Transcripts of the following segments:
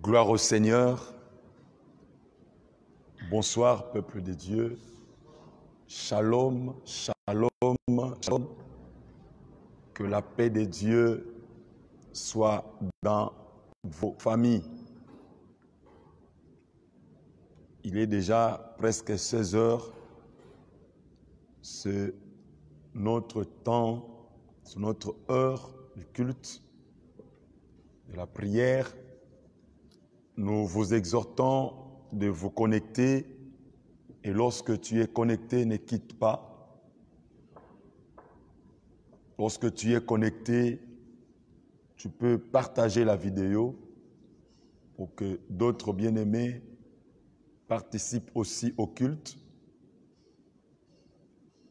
Gloire au Seigneur. Bonsoir, peuple de Dieu. Shalom, shalom, shalom. Que la paix de Dieu soit dans vos familles. Il est déjà presque 16 heures. C'est notre temps, c'est notre heure du culte, de la prière. Nous vous exhortons de vous connecter et lorsque tu es connecté, ne quitte pas. Lorsque tu es connecté, tu peux partager la vidéo pour que d'autres bien-aimés participent aussi au culte.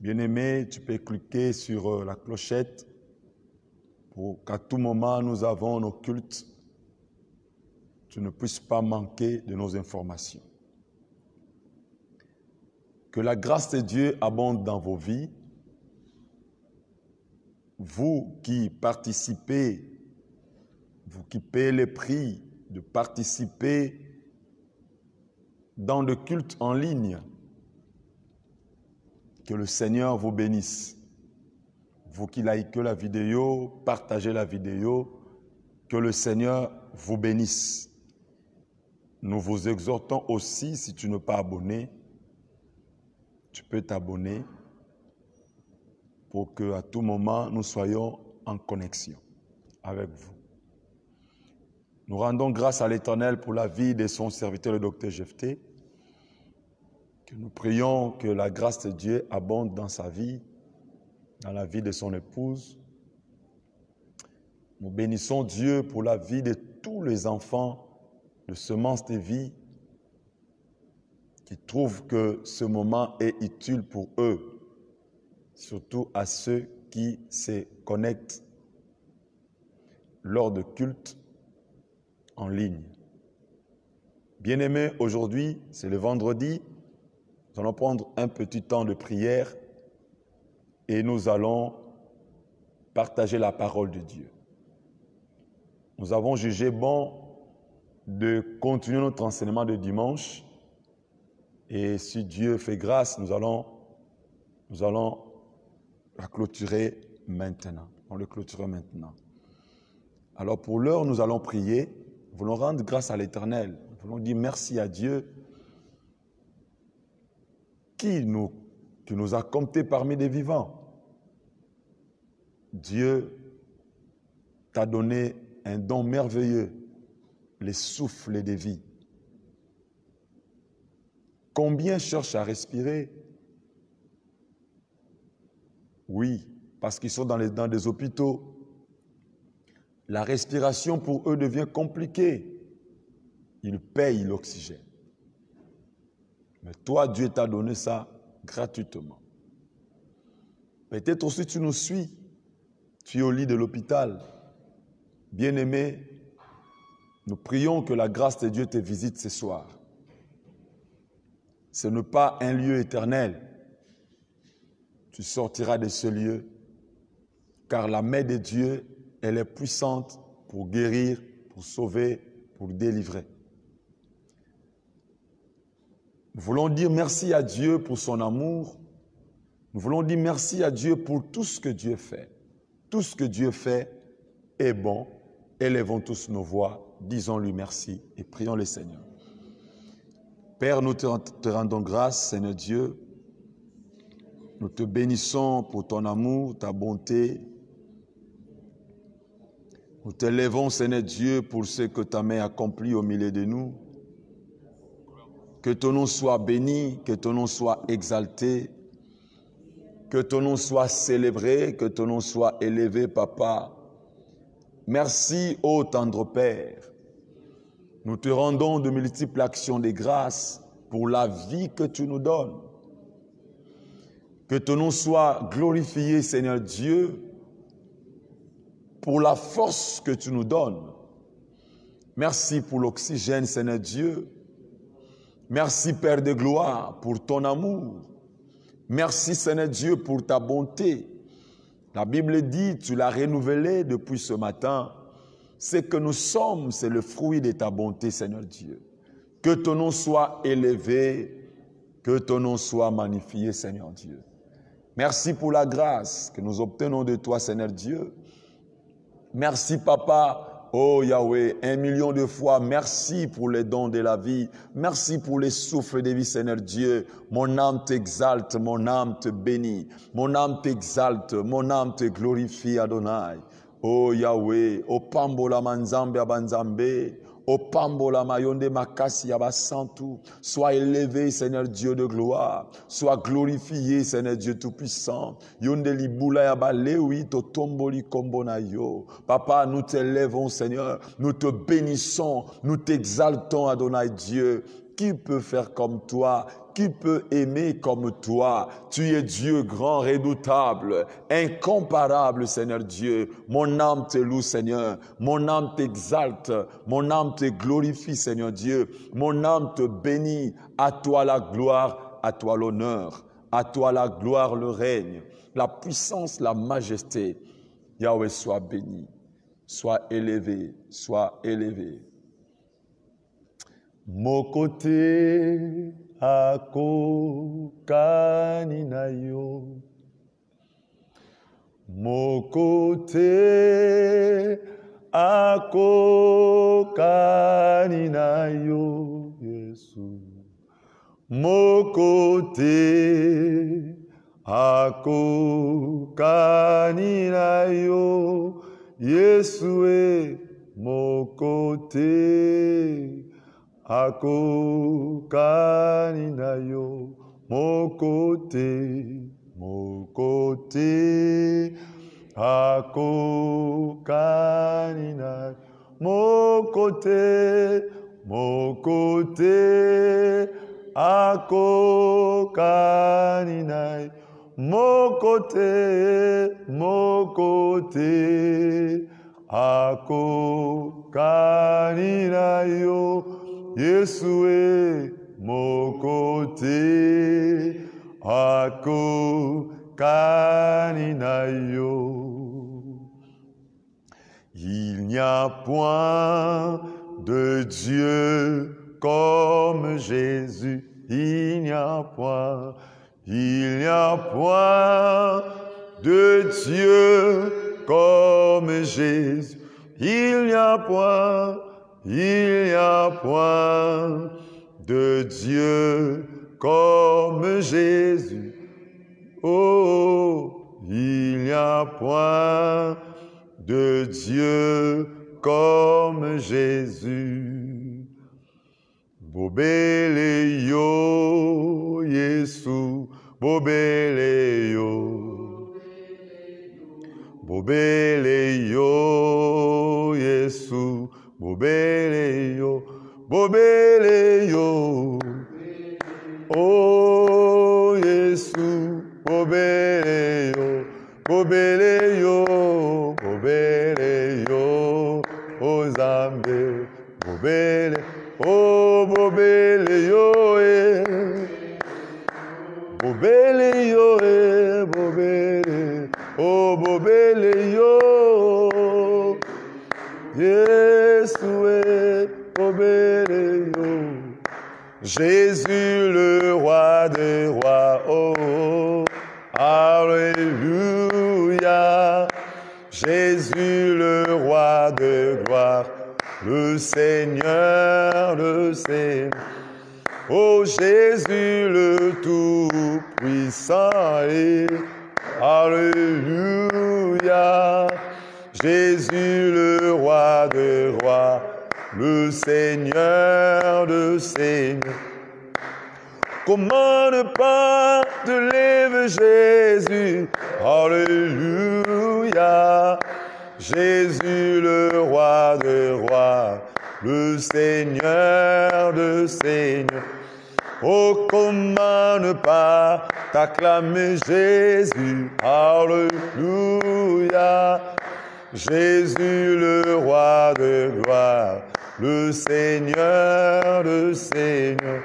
Bien-aimé, tu peux cliquer sur la clochette pour qu'à tout moment nous avons nos cultes. Tu ne puisses pas manquer de nos informations. Que la grâce de Dieu abonde dans vos vies. Vous qui participez, vous qui payez le prix de participer dans le culte en ligne, que le Seigneur vous bénisse. Vous qui likez la vidéo, partagez la vidéo, que le Seigneur vous bénisse. Nous vous exhortons aussi, si tu n'es pas abonné, tu peux t'abonner pour qu'à tout moment, nous soyons en connexion avec vous. Nous rendons grâce à l'Éternel pour la vie de son serviteur, le docteur Jephté. Que nous prions que la grâce de Dieu abonde dans sa vie, dans la vie de son épouse. Nous bénissons Dieu pour la vie de tous les enfants de Semences de Vie qui trouvent que ce moment est utile pour eux, surtout à ceux qui se connectent lors de cultes en ligne. Bien-aimés, aujourd'hui, c'est le vendredi, nous allons prendre un petit temps de prière et nous allons partager la parole de Dieu. Nous avons jugé bon de continuer notre enseignement de dimanche et si Dieu fait grâce, nous allons la clôturer maintenant. On le clôturera maintenant. Alors pour l'heure, nous allons prier. Nous voulons rendre grâce à l'Éternel. Nous voulons dire merci à Dieu qui nous a comptés parmi les vivants. Dieu t'a donné un don merveilleux, les souffles de vie. Combien cherchent à respirer? Oui, parce qu'ils sont dans des hôpitaux. La respiration pour eux devient compliquée. Ils payent l'oxygène. Mais toi, Dieu t'a donné ça gratuitement. Peut-être aussi tu nous suis. Tu es au lit de l'hôpital. Bien-aimé, nous prions que la grâce de Dieu te visite ce soir. Ce n'est pas un lieu éternel. Tu sortiras de ce lieu, car la main de Dieu, elle est puissante pour guérir, pour sauver, pour délivrer. Nous voulons dire merci à Dieu pour son amour. Nous voulons dire merci à Dieu pour tout ce que Dieu fait. Tout ce que Dieu fait est bon. Élevons tous nos voix, disons-lui merci et prions le Seigneur. Père, nous te rendons grâce, Seigneur Dieu. Nous te bénissons pour ton amour, ta bonté. Nous t'élèvons, Seigneur Dieu, pour ce que ta main accomplit au milieu de nous. Que ton nom soit béni, que ton nom soit exalté, que ton nom soit célébré, que ton nom soit élevé, Papa. Merci, ô tendre Père. Nous te rendons de multiples actions de grâce pour la vie que tu nous donnes. Que ton nom soit glorifié, Seigneur Dieu, pour la force que tu nous donnes. Merci pour l'oxygène, Seigneur Dieu. Merci, Père de gloire, pour ton amour. Merci, Seigneur Dieu, pour ta bonté. La Bible dit, tu l'as renouvelée depuis ce matin. Ce que nous sommes, c'est le fruit de ta bonté, Seigneur Dieu. Que ton nom soit élevé, que ton nom soit magnifié, Seigneur Dieu. Merci pour la grâce que nous obtenons de toi, Seigneur Dieu. Merci, Papa. Oh Yahweh, 1 million de fois, merci pour les dons de la vie. Merci pour les souffles de vie, Seigneur Dieu. Mon âme t'exalte, mon âme te bénit. Mon âme t'exalte, mon âme te glorifie, Adonai. Oh Yahweh, o pambola manzambe abanzambe. O pambola mayonde makasi abasantu. Sois élevé, Seigneur Dieu de gloire. Sois glorifié, Seigneur Dieu tout-puissant. Yonde libula yabalewi to tomboli kombonayo. Papa, nous t'élèvons, Seigneur. Nous te bénissons. Nous t'exaltons, Adonai Dieu. Qui peut faire comme toi? Qui peut aimer comme toi? Tu es Dieu grand, redoutable, incomparable, Seigneur Dieu. Mon âme te loue, Seigneur. Mon âme t'exalte. Mon âme te glorifie, Seigneur Dieu. Mon âme te bénit. À toi la gloire, à toi l'honneur. À toi la gloire, le règne. La puissance, la majesté. Yahweh, sois béni. Sois élevé. Sois élevé. Mokote ako kaninayo. Mokote ako kaninayo, Yesu. Mokote ako kaninayo, Yesu e mokote. Ako kaninayo, mokote, mokote, ako kaninayo, mokote, mokote, ako kaninayo, mokote, mokote, ako kaninayo. Yesu e mokote ako kaninayo. Il n'y a point de Dieu comme Jésus. Il n'y a point de Dieu comme Jésus. Il n'y a point de Dieu comme Jésus. Oh, il n'y a point de Dieu comme Jésus. Bobele yo, Yesu, bobele yo. Bobele yo, Yesu, bobele yo, bobele yo. Oh, Yesu, bobele yo, bobele yo, bobele yo. Oh, Zambe, bobele, oh, bobele yo, bobele yo, bobele, oh, bobele yo. Yesu, bobele yo. Jésus le roi des rois, oh, alléluia. Jésus le roi de gloire, le Seigneur, oh Jésus le tout-puissant, alléluia. Jésus le roi de rois, le Seigneur de seigneurs. Comment ne pas te lever, Jésus? Alléluia. Jésus le roi de rois, le Seigneur de seigneurs. Oh, comment ne pas t'acclamer, Jésus? Alléluia. Jésus le roi de gloire, le Seigneur de seigneurs.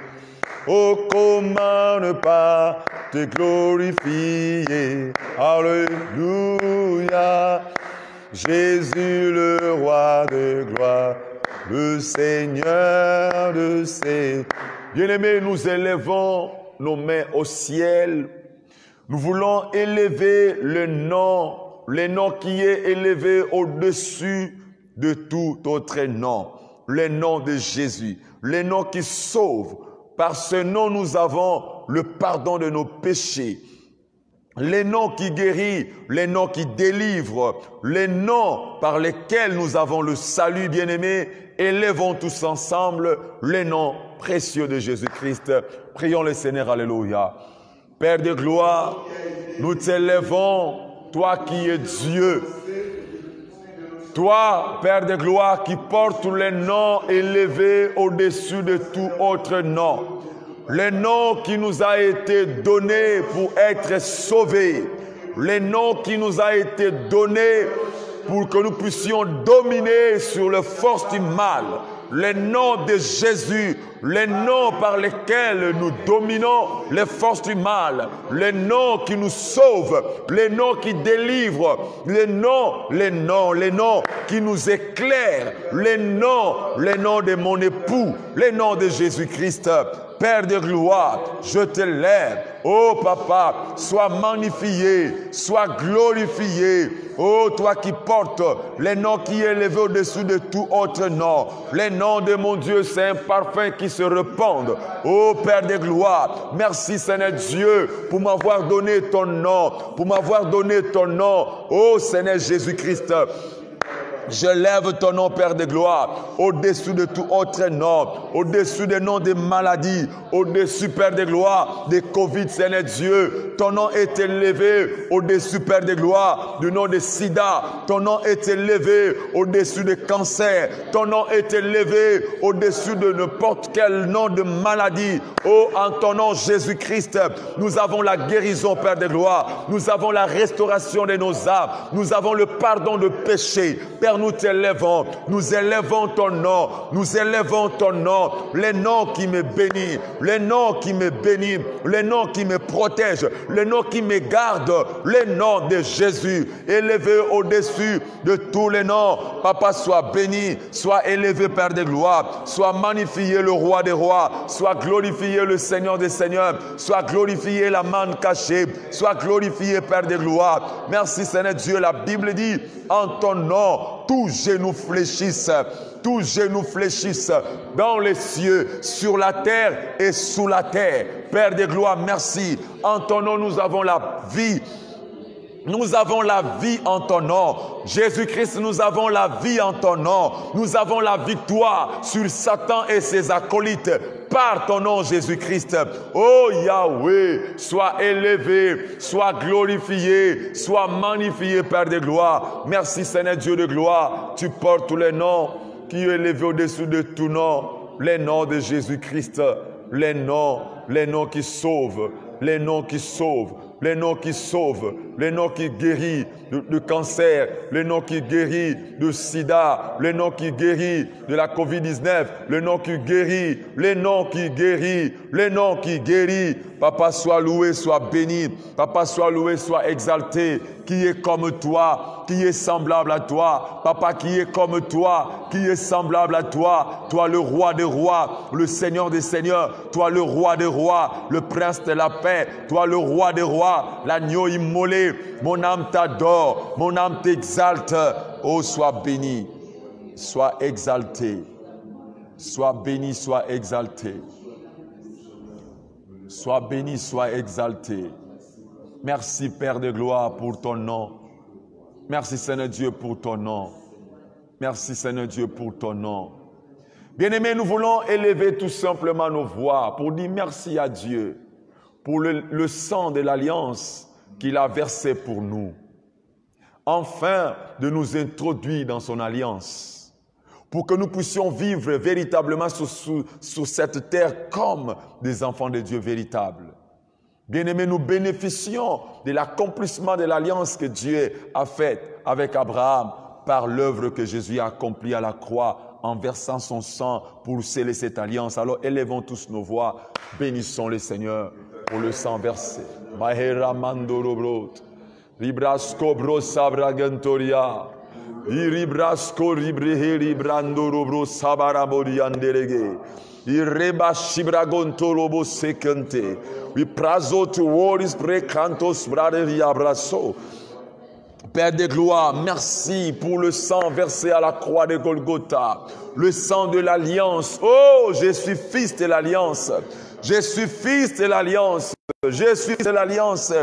Oh, comment ne pas te glorifier? Alléluia. Jésus le roi de gloire, le Seigneur de ces. Bien-aimés, nous élevons nos mains au ciel. Nous voulons élever le nom qui est élevé au-dessus de tout autre nom, le nom de Jésus, le nom qui sauve. Par ce nom, nous avons le pardon de nos péchés. Les noms qui guérit, les noms qui délivrent, les noms par lesquels nous avons le salut, bien-aimés, élevons tous ensemble les noms précieux de Jésus-Christ. Prions le Seigneur, alléluia. Père de gloire, nous t'élevons, toi qui es Dieu. Toi, Père de gloire, qui portes les noms élevés au-dessus de tout autre nom. Le nom qui nous a été donné pour être sauvés. Le nom qui nous a été donné pour que nous puissions dominer sur les forces du mal. Le nom de Jésus, le nom par lequel nous dominons les forces du mal, le nom qui nous sauve, le nom qui délivre, le nom qui nous éclaire, le nom de mon époux, le nom de Jésus-Christ. Père de gloire, je te lève. Oh Papa, sois magnifié, sois glorifié. Oh toi qui portes le nom qui est élevé au-dessus de tout autre nom. Le nom de mon Dieu, c'est un parfum qui se répand. Oh Père de gloire, merci Seigneur Dieu pour m'avoir donné ton nom. Pour m'avoir donné ton nom. Oh Seigneur Jésus-Christ. Je lève ton nom, Père de gloire, au-dessus de tout autre nom, au-dessus des noms des maladies, au-dessus, Père de gloire, des Covid, Seigneur Dieu. Ton nom est élevé au-dessus, Père de gloire, du nom de Sida. Ton nom est élevé au-dessus des cancers. Ton nom est élevé au-dessus de n'importe quel nom de maladie. Oh, en ton nom, Jésus-Christ, nous avons la guérison, Père de gloire. Nous avons la restauration de nos âmes. Nous avons le pardon de péché. Père, nous t'élèvons, nous élevons ton nom, nous élevons ton nom, le nom qui me bénit, le nom qui me bénit, le nom qui me protège, le nom qui me garde, le nom de Jésus, élevé au-dessus de tous les noms. Papa, sois béni, sois élevé, Père de gloire, sois magnifié le roi des rois, sois glorifié le Seigneur des seigneurs, sois glorifié la manne cachée, sois glorifié, Père de gloire. Merci Seigneur Dieu, la Bible dit, en ton nom, tous genoux fléchissent dans les cieux, sur la terre et sous la terre. Père de gloire, merci. En ton nom, nous avons la vie. Nous avons la vie en ton nom. Jésus-Christ, nous avons la vie en ton nom. Nous avons la victoire sur Satan et ses acolytes. Par ton nom, Jésus-Christ. Oh Yahweh, sois élevé, sois glorifié, sois magnifié, Père de gloire. Merci Seigneur Dieu de gloire. Tu portes tous les noms qui est élevé au-dessus de tout nom. Les noms de Jésus-Christ. Les noms qui sauvent. Les noms qui sauvent. Les noms qui sauvent, les noms qui guérit du cancer, les noms qui guérit du sida, les noms qui guérit de la COVID-19, les noms qui guérit, les noms qui guérit, les noms qui guérit. Papa, sois loué, sois béni. Papa, sois loué, sois exalté. Qui est comme toi, qui est semblable à toi. Papa, qui est comme toi, qui est semblable à toi. Toi, le roi des rois, le Seigneur des seigneurs. Toi, le roi des rois, le prince de la paix. Toi, le roi des rois, l'agneau immolé. Mon âme t'adore, mon âme t'exalte. Oh, sois béni, sois exalté. Sois béni, sois exalté. Sois béni, sois exalté. Merci Père de gloire pour ton nom. Merci Seigneur Dieu pour ton nom. Merci Seigneur Dieu pour ton nom. Bien-aimés, nous voulons élever tout simplement nos voix pour dire merci à Dieu pour le sang de l'alliance qu'il a versé pour nous. Enfin, de nous introduire dans son alliance. Pour que nous puissions vivre véritablement sur cette terre comme des enfants de Dieu véritables. Bien-aimés, nous bénéficions de l'accomplissement de l'alliance que Dieu a faite avec Abraham par l'œuvre que Jésus a accomplie à la croix en versant son sang pour sceller cette alliance. Alors élevons tous nos voix, bénissons le Seigneur pour le sang versé. Iribrasko ribrehe brando robro sabarabori anderege. Ireba shibragonto robo sekente. We prazo to words brekantos brother abraso. Père de gloire, merci pour le sang versé à la croix de Golgotha. Le sang de l'alliance. Oh, je suis fils de l'alliance. Je suis fils de l'alliance. Je suis de l'alliance.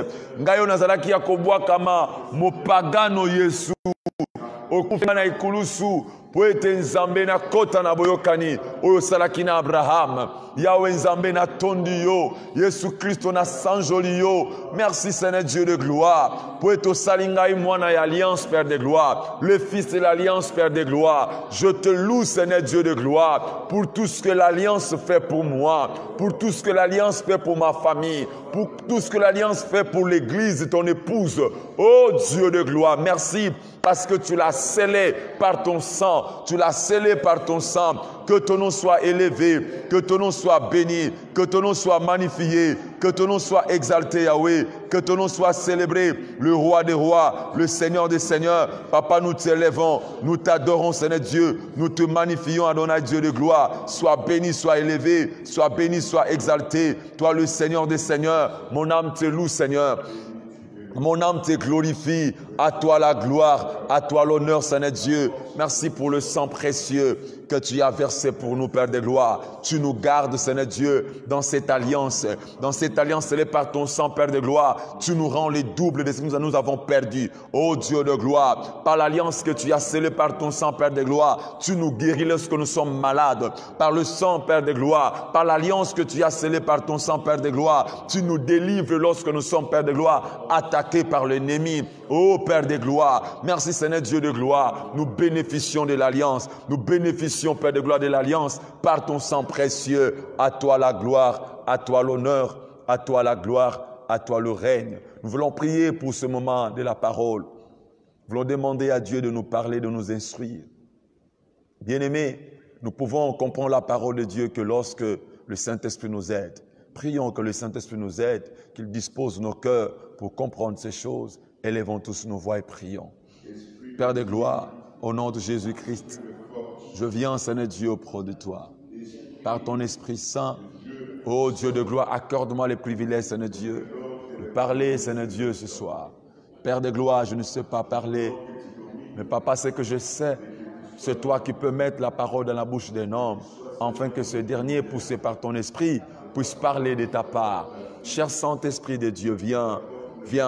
Ngayo nazalaki ya kobwa kama mopagano Yesu. Okufa na ikulusu po ete nzambe na kota na boyokani oyo salaki na Abraham. Yahweh nzambe na tondi yo. Yesu Christo na sanjoli yo. Merci Seigneur Dieu de gloire. Po ete osalingai mwana ya alliance Père de gloire. Le fils de l'alliance Père de gloire. Je te loue Seigneur Dieu de gloire pour tout ce que l'alliance fait pour moi. Pour tout ce que l'alliance fait pour ma famille. Pour tout ce que l'alliance fait pour l'église de ton épouse. Oh Dieu de gloire, merci parce que tu l'as scellé par ton sang. Tu l'as scellé par ton sang. Que ton nom soit élevé, que ton nom soit béni, que ton nom soit magnifié, que ton nom soit exalté Yahweh, que ton nom soit célébré, le roi des rois, le Seigneur des seigneurs. Papa, nous t'élèvons, nous t'adorons Seigneur Dieu, nous te magnifions Adonai Dieu de gloire. Sois béni, sois élevé, sois béni, sois exalté. Toi le Seigneur des seigneurs, mon âme te loue Seigneur. Mon âme te glorifie, à toi la gloire, à toi l'honneur, Seigneur Dieu. Merci pour le sang précieux que tu as versé pour nous, Père de gloire. Tu nous gardes, Seigneur Dieu, dans cette alliance. Dans cette alliance, scellée par ton sang, Père de gloire. Tu nous rends les doubles de ce que nous avons perdu. Oh Dieu de gloire, par l'alliance que tu as scellée par ton sang, Père de gloire, tu nous guéris lorsque nous sommes malades. Par le sang, Père de gloire, par l'alliance que tu as scellée par ton sang, Père de gloire, tu nous délivres lorsque nous sommes, Père de gloire, attaqués par l'ennemi. Oh Père de gloire, merci Seigneur Dieu de gloire. Nous bénéficions de l'alliance. Nous bénéficions, Père de gloire, de l'alliance par ton sang précieux. À toi la gloire, à toi l'honneur, à toi la gloire, à toi le règne. Nous voulons prier pour ce moment de la parole. Nous voulons demander à Dieu de nous parler, de nous instruire. Bien-aimés, nous pouvons comprendre la parole de Dieu que lorsque le Saint-Esprit nous aide. Prions que le Saint-Esprit nous aide, qu'il dispose nos cœurs pour comprendre ces choses. Élevons tous nos voix et prions. Père de gloire, au nom de Jésus-Christ, je viens, Seigneur Dieu, auprès de toi. Par ton Esprit Saint, ô Dieu de gloire, accorde-moi les privilèges, Seigneur Dieu, de parler, Seigneur Dieu, ce soir. Père de gloire, je ne sais pas parler, mais Papa, c'est que je sais, c'est toi qui peux mettre la parole dans la bouche d'un homme, afin que ce dernier, poussé par ton Esprit, puisse parler de ta part. Cher Saint-Esprit de Dieu, viens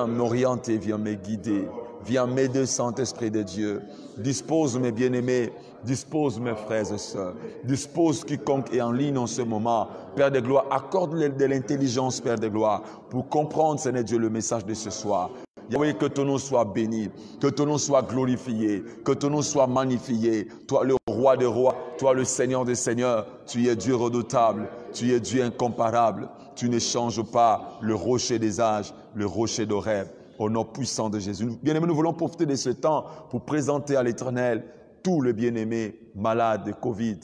m'orienter, viens me guider. Viens m'aider, Saint-Esprit de Dieu. Dispose mes bien-aimés, dispose mes frères et sœurs. Dispose quiconque est en ligne en ce moment. Père de gloire, accorde de l'intelligence, Père de gloire, pour comprendre, Seigneur Dieu, le message de ce soir. Yahweh, que ton nom soit béni, que ton nom soit glorifié, que ton nom soit magnifié. Toi, le roi des rois, toi, le Seigneur des seigneurs, tu es Dieu redoutable, tu es Dieu incomparable. Tu ne changes pas, le rocher des âges, le rocher de rêve. Au nom puissant de Jésus. Bien-aimés, nous voulons profiter de ce temps pour présenter à l'Éternel tous les bien-aimés malades de Covid.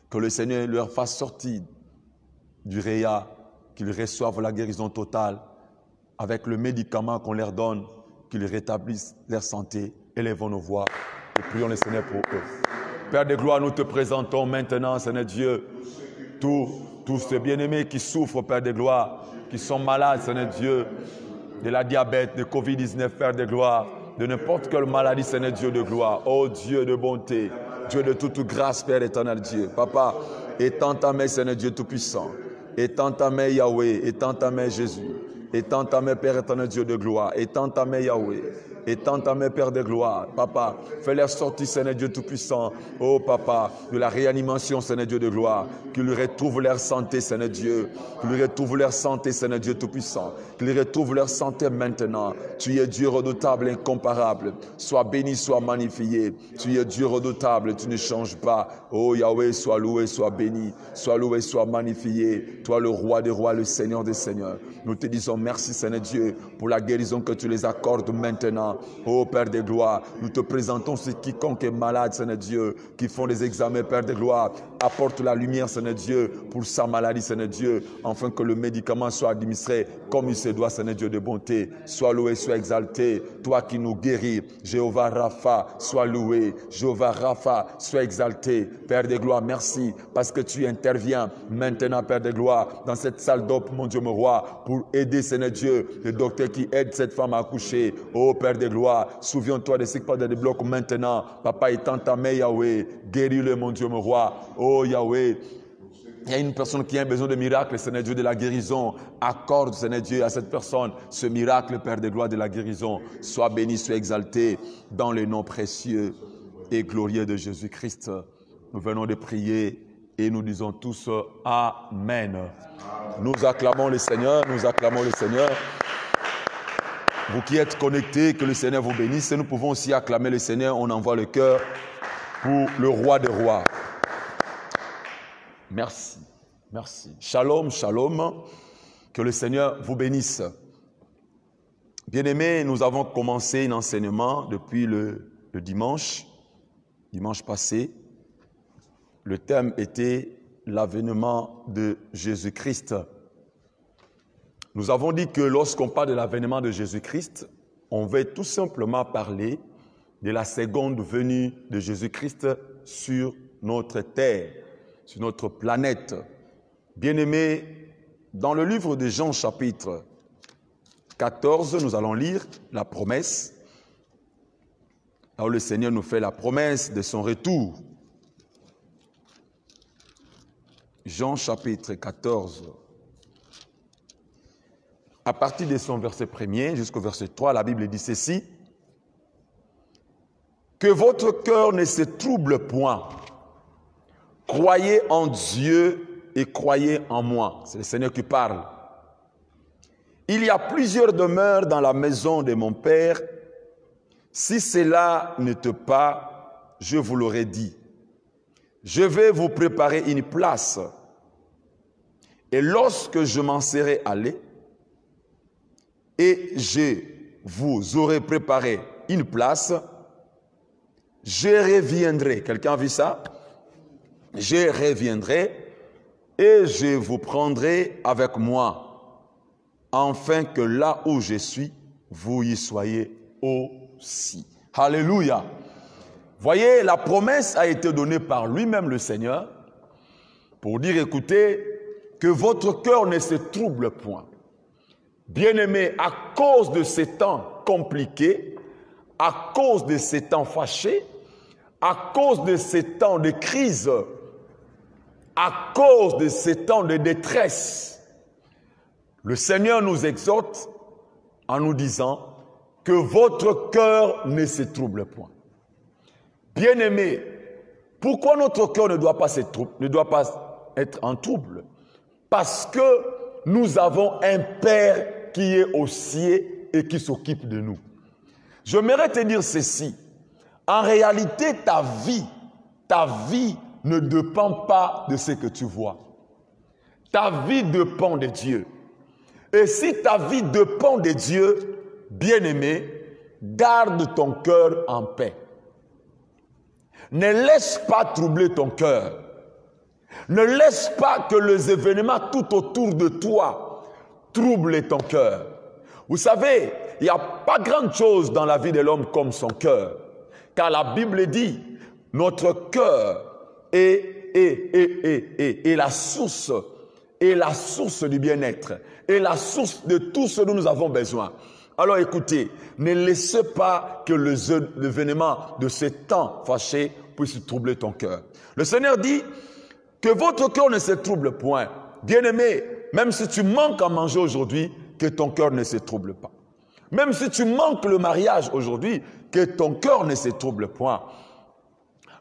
Que le Seigneur leur fasse sortir du réa, qu'ils reçoivent la guérison totale avec le médicament qu'on leur donne, qu'ils rétablissent leur santé. Élevons nos voix et prions le Seigneur pour eux. Père de gloire, nous te présentons maintenant, Seigneur Dieu, tous ces bien-aimés qui souffrent, Père de gloire, qui sont malades, Seigneur Dieu, de la diabète, de Covid-19, Père de gloire, de n'importe quelle maladie, Seigneur Dieu de gloire. Oh Dieu de bonté, Dieu de toute grâce, Père éternel Dieu. Papa, étends ta main, Seigneur Dieu Tout-Puissant. Étends ta main, Yahweh. Étends ta main, Jésus. Étends ta main, Père éternel Dieu de gloire. Étends ta main, Yahweh. Étends ta main, Père de gloire. Papa, fais-leur sortir, Seigneur Dieu Tout-Puissant. Oh Papa, de la réanimation, Seigneur Dieu de gloire. Qu'ils retrouvent leur santé, Seigneur Dieu. Qu'ils retrouvent leur santé, Seigneur Dieu Tout-Puissant. Qu'ils retrouvent leur santé maintenant. Tu es Dieu redoutable, incomparable. Sois béni, sois magnifié. Tu es Dieu redoutable, tu ne changes pas. Oh Yahweh, sois loué, sois béni. Sois loué, sois magnifié. Toi, le roi des rois, le Seigneur des seigneurs. Nous te disons merci, Seigneur Dieu, pour la guérison que tu les accordes maintenant. Oh Père de gloire, nous te présentons ceux quiconque est malade, Seigneur Dieu, qui font des examens, Père de gloire. apporte la lumière, Seigneur Dieu, pour sa maladie, Seigneur Dieu, afin que le médicament soit administré comme il se doit, Seigneur Dieu de bonté. Sois loué, sois exalté, toi qui nous guéris. Jéhovah Rapha, sois loué. Jéhovah Rapha, sois exalté. Père de gloire, merci, parce que tu interviens maintenant, Père de gloire, dans cette salle d'op, mon Dieu, mon roi, pour aider, Seigneur Dieu, le docteur qui aide cette femme à accoucher. Oh Père de gloire, souviens-toi de ce qui parle de débloque maintenant. Papa, étends ta main, Yahweh. Guéris-le, mon Dieu, mon roi. Oh Yahweh. Il y a une personne qui a besoin de miracle, Seigneur Dieu, de la guérison. Accorde, Seigneur Dieu, à cette personne ce miracle, Père de gloire, de la guérison. Sois béni, sois exalté dans le nom précieux et glorieux de Jésus-Christ. Nous venons de prier et nous disons tous Amen. Nous acclamons le Seigneur, nous acclamons le Seigneur. Vous qui êtes connectés, que le Seigneur vous bénisse. Et nous pouvons aussi acclamer le Seigneur. On envoie le cœur pour le roi des rois. Merci, merci. Shalom, shalom. Que le Seigneur vous bénisse. Bien-aimés, nous avons commencé un enseignement depuis le dimanche passé. Le thème était l'avènement de Jésus-Christ. Nous avons dit que lorsqu'on parle de l'avènement de Jésus-Christ, on veut tout simplement parler de la seconde venue de Jésus-Christ sur notre terre, sur notre planète. Bien-aimés, dans le livre de Jean chapitre 14, nous allons lire la promesse. Là où le Seigneur nous fait la promesse de son retour. Jean chapitre 14. À partir de son verset 1er jusqu'au verset 3, la Bible dit ceci. Que votre cœur ne se trouble point. Croyez en Dieu et croyez en moi. C'est le Seigneur qui parle. Il y a plusieurs demeures dans la maison de mon Père. Si cela n'était pas, je vous l'aurais dit. Je vais vous préparer une place. Et lorsque je m'en serai allé, et je vous aurai préparé une place, je reviendrai. Quelqu'un a vu ça? Je reviendrai et je vous prendrai avec moi, afin que là où je suis, vous y soyez aussi. Alléluia. Voyez, la promesse a été donnée par lui-même le Seigneur pour dire, écoutez, que votre cœur ne se trouble point. Bien-aimés, à cause de ces temps compliqués, à cause de ces temps fâchés, à cause de ces temps de crise, à cause de ces temps de détresse, le Seigneur nous exhorte en nous disant que votre cœur ne se trouble point. Bien-aimés, pourquoi notre cœur ne doit pas être en trouble? Parce que nous avons un Père qui est aux cieux et qui s'occupe de nous. J'aimerais te dire ceci. En réalité, ta vie ne dépend pas de ce que tu vois. Ta vie dépend de Dieu. Et si ta vie dépend de Dieu, bien-aimé, garde ton cœur en paix. Ne laisse pas troubler ton cœur. Ne laisse pas que les événements tout autour de toi troublent ton cœur. Vous savez, il n'y a pas grand chose dans la vie de l'homme comme son cœur. Car la Bible dit, notre cœur est la source du bien-être, est la source de tout ce dont nous avons besoin. Alors écoutez, ne laissez pas que les événements de ces temps fâchés puissent troubler ton cœur. Le Seigneur dit que votre cœur ne se trouble point. Bien-aimé, même si tu manques à manger aujourd'hui, que ton cœur ne se trouble pas. Même si tu manques le mariage aujourd'hui, que ton cœur ne se trouble point.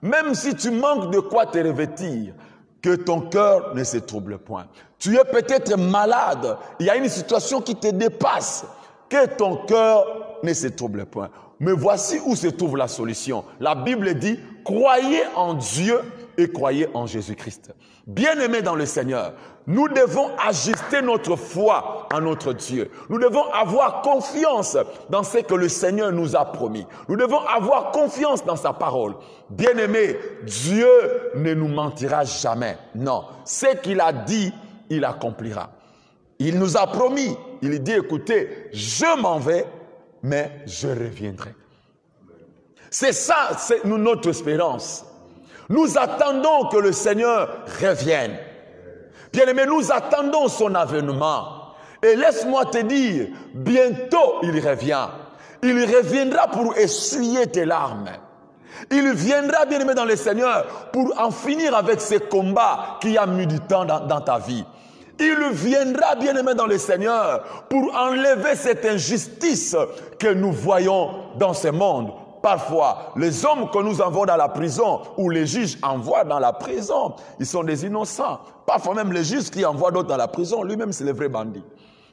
Même si tu manques de quoi te revêtir, que ton cœur ne se trouble point. Tu es peut-être malade, il y a une situation qui te dépasse, que ton cœur ne se trouble point. Mais voici où se trouve la solution. La Bible dit, croyez en Dieu et croyez en Jésus-Christ. Bien-aimés dans le Seigneur, nous devons ajuster notre foi en notre Dieu. Nous devons avoir confiance dans ce que le Seigneur nous a promis. Nous devons avoir confiance dans sa parole. Bien-aimés, Dieu ne nous mentira jamais. Non, ce qu'il a dit, il accomplira. Il nous a promis, il dit, écoutez, je m'en vais, mais je reviendrai. C'est ça, c'est notre espérance. Nous attendons que le Seigneur revienne. Bien-aimés, nous attendons son avènement. Et laisse-moi te dire, bientôt il revient. Il reviendra pour essuyer tes larmes. Il viendra, bien-aimé dans le Seigneur, pour en finir avec ces combats qui ont mis du temps dans ta vie. Il viendra, bien-aimé dans le Seigneur, pour enlever cette injustice que nous voyons dans ce monde. Parfois, les hommes que nous envoyons dans la prison ou les juges envoient dans la prison, ils sont des innocents. Parfois même les juges qui envoient d'autres dans la prison, lui-même c'est le vrai bandit.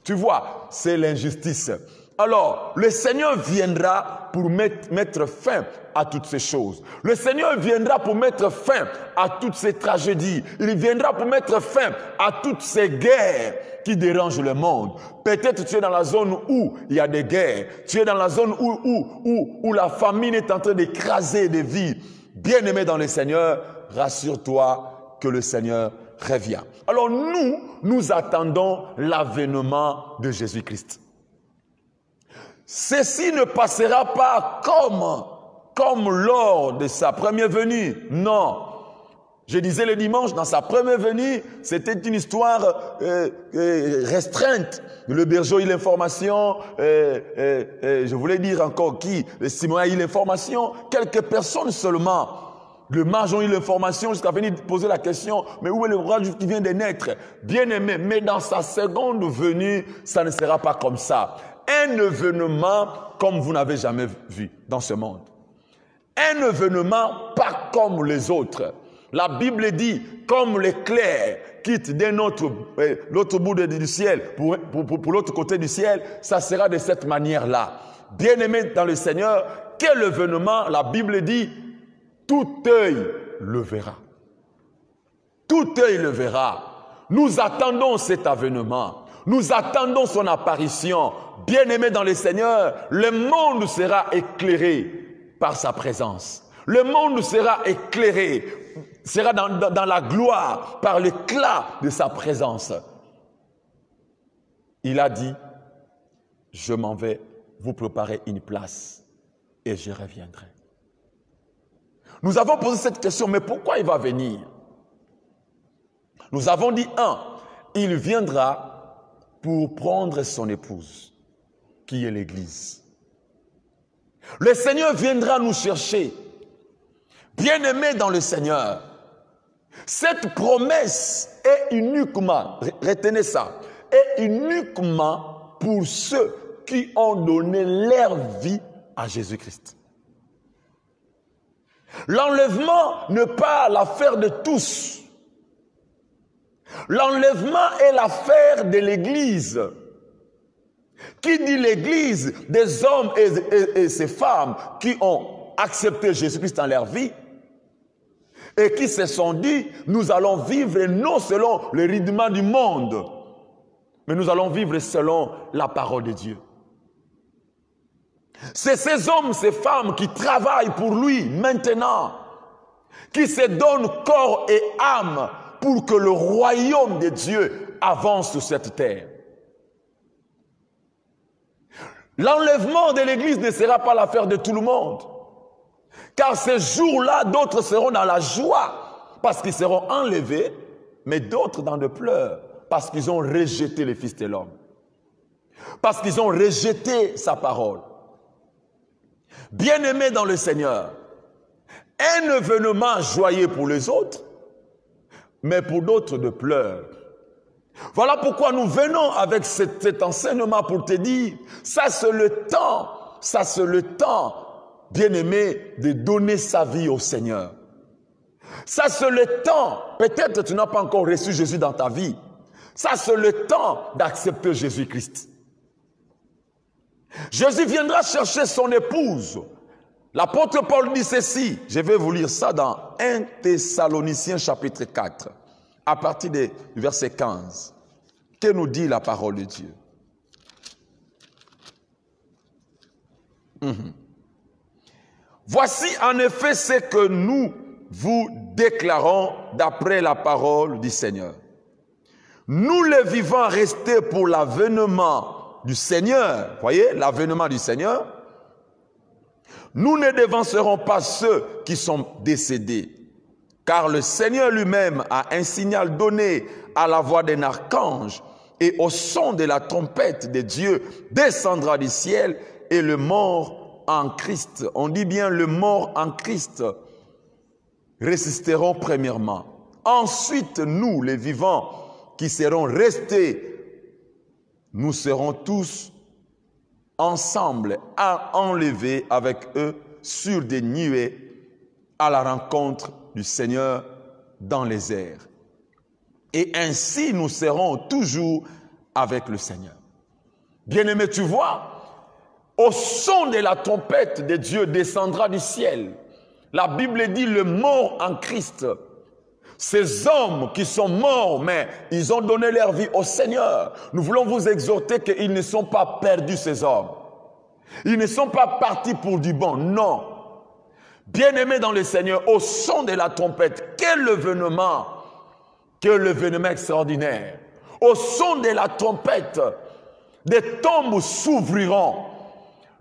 Tu vois, c'est l'injustice. Alors, le Seigneur viendra pour mettre fin à toutes ces choses. Le Seigneur viendra pour mettre fin à toutes ces tragédies. Il viendra pour mettre fin à toutes ces guerres qui dérangent le monde. Peut-être tu es dans la zone où il y a des guerres. Tu es dans la zone où la famine est en train d'écraser des vies. Bien-aimé dans le Seigneur, rassure-toi que le Seigneur revient. Alors nous attendons l'avènement de Jésus-Christ. Ceci ne passera pas comme lors de sa première venue. Non. Je disais le dimanche, dans sa première venue, c'était une histoire restreinte. Le berger a eu l'information, je voulais dire encore qui, Simon a eu l'information, quelques personnes seulement. Le mage a eu l'information jusqu'à venir poser la question, mais où est le roi qui vient de naître? Bien aimé, mais dans sa seconde venue, ça ne sera pas comme ça. Un événement comme vous n'avez jamais vu dans ce monde. Un événement pas comme les autres. La Bible dit, comme l'éclair quitte l'autre bout du ciel pour l'autre côté du ciel, ça sera de cette manière-là. Bien-aimé dans le Seigneur, quel événement? La Bible dit, tout œil le verra. Tout œil le verra. Nous attendons cet avènement. Nous attendons son apparition. Bien-aimé dans le Seigneur, le monde sera éclairé par sa présence. Le monde sera éclairé, sera dans la gloire par l'éclat de sa présence. Il a dit, je m'en vais vous préparer une place et je reviendrai. Nous avons posé cette question, mais pourquoi il va venir? Nous avons dit, il viendra pour prendre son épouse, qui est l'Église. Le Seigneur viendra nous chercher. Bien-aimés dans le Seigneur, cette promesse est uniquement, retenez ça, est uniquement pour ceux qui ont donné leur vie à Jésus-Christ. L'enlèvement n'est pas l'affaire de tous. L'enlèvement est l'affaire de l'Église. Qui dit l'Église? Des hommes et ces femmes qui ont accepté Jésus-Christ dans leur vie et qui se sont dit, nous allons vivre non selon le rythme du monde, mais nous allons vivre selon la parole de Dieu. C'est ces hommes, ces femmes qui travaillent pour lui maintenant, qui se donnent corps et âme pour que le royaume de Dieu avance sur cette terre. L'enlèvement de l'Église ne sera pas l'affaire de tout le monde. Car ces jours-là, d'autres seront dans la joie parce qu'ils seront enlevés, mais d'autres dans le pleurs parce qu'ils ont rejeté le Fils de l'homme. Parce qu'ils ont rejeté sa parole. Bien-aimés dans le Seigneur, un événement joyeux pour les autres, mais pour d'autres de pleurs. Voilà pourquoi nous venons avec cet enseignement pour te dire, ça c'est le temps, bien-aimé, de donner sa vie au Seigneur. Ça c'est le temps, peut-être tu n'as pas encore reçu Jésus dans ta vie, ça c'est le temps d'accepter Jésus-Christ. Jésus viendra chercher son épouse. L'apôtre Paul dit ceci, je vais vous lire ça dans 1 Thessaloniciens chapitre 4, à partir du verset 15. Que nous dit la parole de Dieu? Voici en effet ce que nous vous déclarons d'après la parole du Seigneur. Nous les vivants restés pour l'avènement du Seigneur, voyez, l'avènement du Seigneur, nous ne devancerons pas ceux qui sont décédés, car le Seigneur lui-même a un signal donné à la voix d'un archange et au son de la trompette de Dieu descendra du ciel et le mort en Christ, on dit bien le mort en Christ, résisteront premièrement. Ensuite, nous, les vivants, qui seront restés, nous serons tous ensemble enlevés avec eux sur des nuées à la rencontre du Seigneur dans les airs. Et ainsi, nous serons toujours avec le Seigneur. Bien-aimé, tu vois, au son de la trompette de Dieu descendra du ciel. La Bible dit le mort en Christ. Ces hommes qui sont morts, mais ils ont donné leur vie au Seigneur. Nous voulons vous exhorter qu'ils ne sont pas perdus, ces hommes. Ils ne sont pas partis pour du bon, non. Bien-aimés dans le Seigneur, au son de la trompette, quel événement extraordinaire. Au son de la trompette, des tombes s'ouvriront.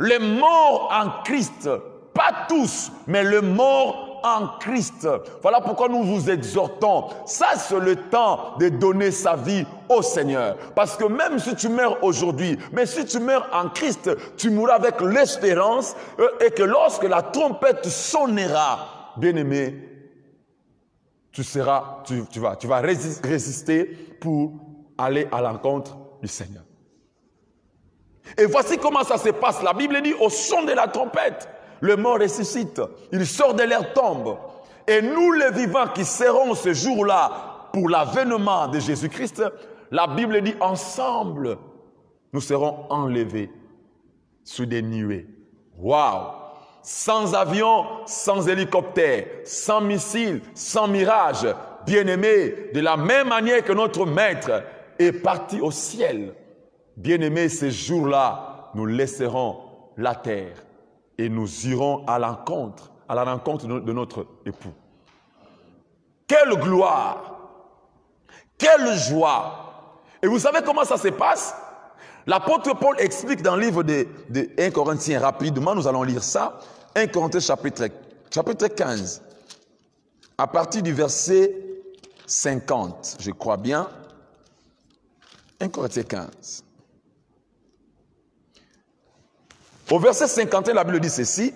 Les morts en Christ, pas tous, mais le mort en Christ. Voilà pourquoi nous vous exhortons. Ça, c'est le temps de donner sa vie au Seigneur. Parce que même si tu meurs aujourd'hui, mais si tu meurs en Christ, tu mourras avec l'espérance et que lorsque la trompette sonnera, bien-aimé, tu vas résister pour aller à l'encontre du Seigneur. Et voici comment ça se passe. La Bible dit au son de la trompette, le mort ressuscite, il sort de leur tombe. Et nous les vivants qui serons ce jour-là pour l'avènement de Jésus-Christ, la Bible dit ensemble, nous serons enlevés sous des nuées. Waouh! Sans avion, sans hélicoptère, sans missile, sans mirage. Bien-aimés, de la même manière que notre Maître est parti au ciel. Bien-aimés, ces jours-là, nous laisserons la terre et nous irons à la rencontre de notre époux. Quelle gloire! Quelle joie! Et vous savez comment ça se passe? L'apôtre Paul explique dans le livre de 1 Corinthiens, rapidement, nous allons lire ça. 1 Corinthiens chapitre 15, à partir du verset 50, je crois bien. 1 Corinthiens 15. Au verset 51, la Bible dit ceci.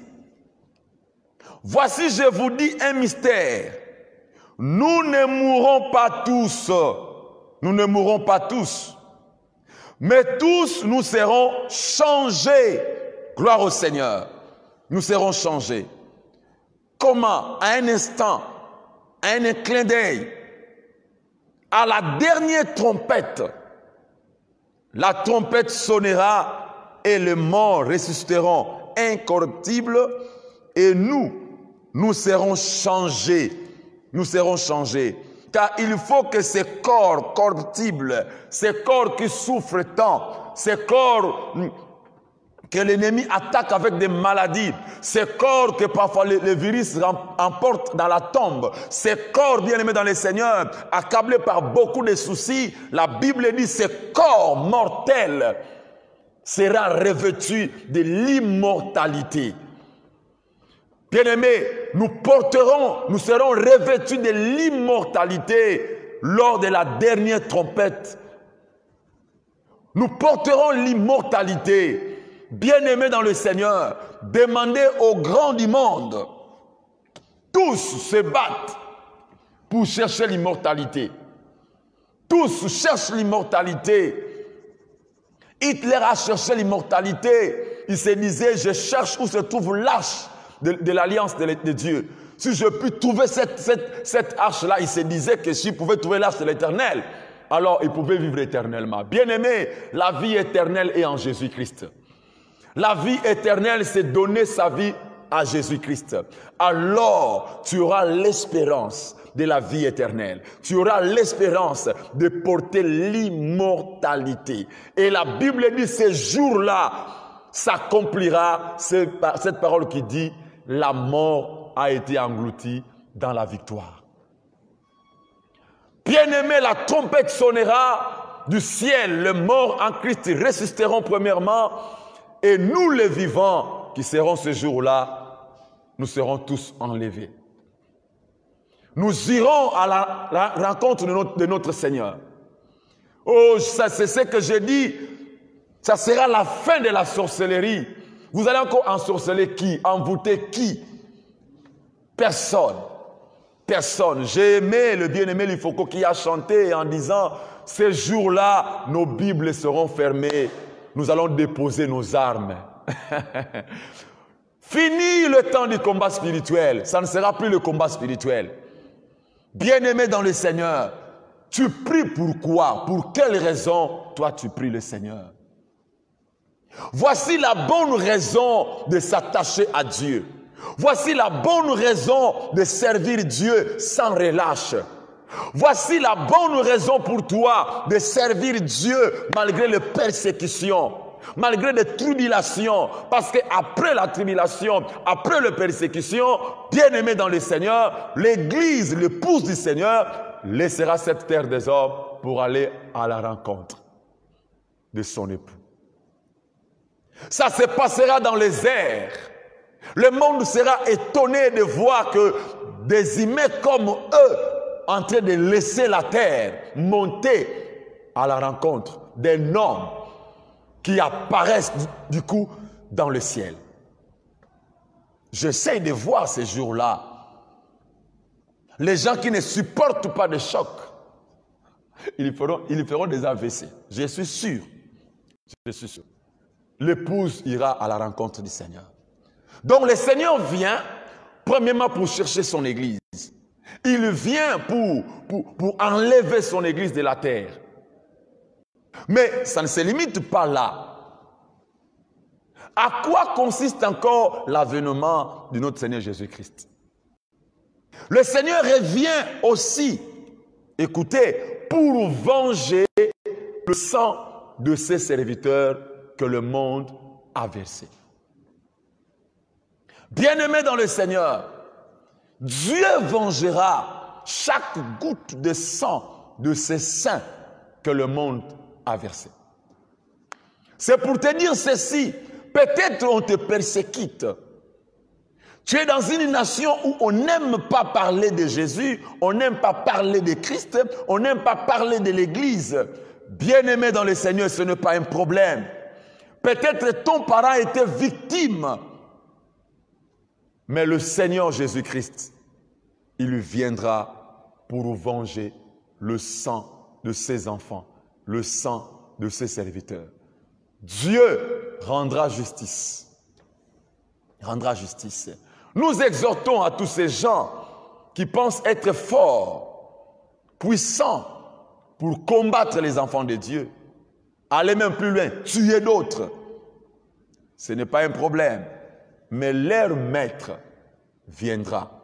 Voici, je vous dis un mystère. Nous ne mourrons pas tous. Nous ne mourrons pas tous. Mais tous nous serons changés. Gloire au Seigneur. Nous serons changés. Comment? À un instant, à un clin d'œil, à la dernière trompette, la trompette sonnera et les morts ressusciteront incorruptibles et nous serons changés. Nous serons changés. Car il faut que ces corps corruptibles, ces corps qui souffrent tant, ces corps que l'ennemi attaque avec des maladies, ces corps que parfois les virus emportent dans la tombe, ces corps bien-aimés dans le Seigneur, accablés par beaucoup de soucis, la Bible dit ces corps mortels sera revêtu de l'immortalité. Bien-aimés, nous serons revêtus de l'immortalité lors de la dernière trompette. Nous porterons l'immortalité. Bien-aimés dans le Seigneur, demandez aux grands du monde. Tous se battent pour chercher l'immortalité. Tous cherchent l'immortalité. Hitler a cherché l'immortalité. Il se disait, je cherche où se trouve l'arche de l'alliance de Dieu. Si je puis trouver cette arche-là, il se disait que s'il pouvait trouver l'arche de l'Éternel, alors il pouvait vivre éternellement. Bien-aimé, la vie éternelle est en Jésus-Christ. La vie éternelle, c'est donner sa vie à Jésus-Christ. Alors, tu auras l'espérance de la vie éternelle. Tu auras l'espérance de porter l'immortalité. Et la Bible dit, ces jours-là, s'accomplira cette parole qui dit « La mort a été engloutie dans la victoire ». Bien-aimés, la trompette sonnera du ciel, les morts en Christ ressusciteront premièrement, et nous les vivants qui serons ce jour-là, nous serons tous enlevés. Nous irons à la rencontre de notre Seigneur. Oh, c'est ce que j'ai dit, ça sera la fin de la sorcellerie. Vous allez encore ensorceler qui? Envoûter qui? Personne. Personne. J'ai aimé le bien-aimé Lifoko qui a chanté en disant « Ces jours-là, nos Bibles seront fermées. Nous allons déposer nos armes. » Fini le temps du combat spirituel. Ça ne sera plus le combat spirituel. Bien-aimé dans le Seigneur, tu pries pourquoi? Pour quelle raison toi tu pries le Seigneur? Voici la bonne raison de s'attacher à Dieu. Voici la bonne raison de servir Dieu sans relâche. Voici la bonne raison pour toi de servir Dieu malgré les persécutions, malgré les tribulations. Parce qu'après la tribulation, après les persécutions, bien-aimé dans le Seigneur, l'Église, l'épouse du Seigneur, laissera cette terre des hommes pour aller à la rencontre de son époux. Ça se passera dans les airs. Le monde sera étonné de voir que des humains comme eux, en train de laisser la terre, monter à la rencontre d'un homme qui apparaissent du coup dans le ciel. J'essaie de voir ces jours-là. Les gens qui ne supportent pas de choc, ils feront des AVC. Je suis sûr. Je suis sûr. L'épouse ira à la rencontre du Seigneur. Donc le Seigneur vient, premièrement pour chercher son Église. Il vient pour enlever son Église de la terre. Mais ça ne se limite pas là. À quoi consiste encore l'avènement de notre Seigneur Jésus-Christ? Le Seigneur revient aussi, écoutez, pour venger le sang de ses serviteurs que le monde a versé. Bien-aimés dans le Seigneur, Dieu vengera chaque goutte de sang de ses saints que le monde a versé. C'est pour te dire ceci, peut-être on te persécute. Tu es dans une nation où on n'aime pas parler de Jésus, on n'aime pas parler de Christ, on n'aime pas parler de l'Église. Bien-aimé dans le Seigneur, ce n'est pas un problème. Peut-être ton parent était victime. Mais le Seigneur Jésus-Christ, il viendra pour venger le sang de ses enfants, le sang de ses serviteurs. Dieu rendra justice. Rendra justice. Nous exhortons à tous ces gens qui pensent être forts, puissants pour combattre les enfants de Dieu, aller même plus loin, tuer d'autres. Ce n'est pas un problème. Mais leur maître viendra.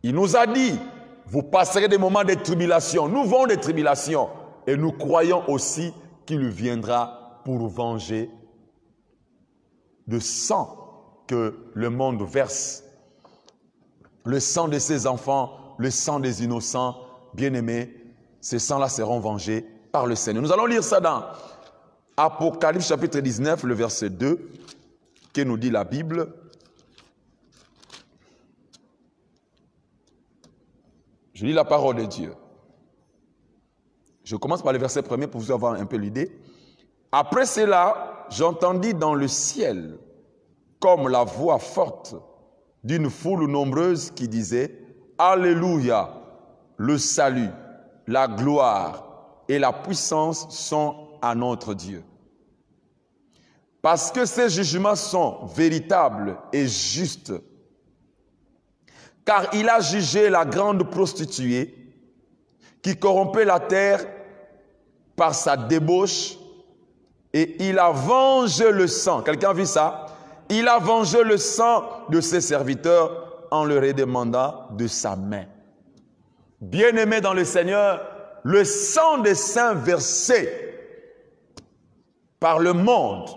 Il nous a dit, vous passerez des moments de tribulation. Nous vivons des tribulations. Et nous croyons aussi qu'il viendra pour venger le sang que le monde verse. Le sang de ses enfants, le sang des innocents, bien-aimés, ces sangs-là seront vengés par le Seigneur. Nous allons lire ça dans Apocalypse chapitre 19, le verset 2. Que nous dit la Bible? Je lis la parole de Dieu. Je commence par le verset 1er pour vous avoir un peu l'idée. Après cela, j'entendis dans le ciel comme la voix forte d'une foule nombreuse qui disait « Alléluia, le salut, la gloire et la puissance sont à notre Dieu. » Parce que ces jugements sont véritables et justes. Car il a jugé la grande prostituée qui corrompait la terre par sa débauche et il a vengé le sang. Quelqu'un a vu ça? Il a vengé le sang de ses serviteurs en leur demandant de sa main. Bien-aimés dans le Seigneur, le sang des saints versé par le monde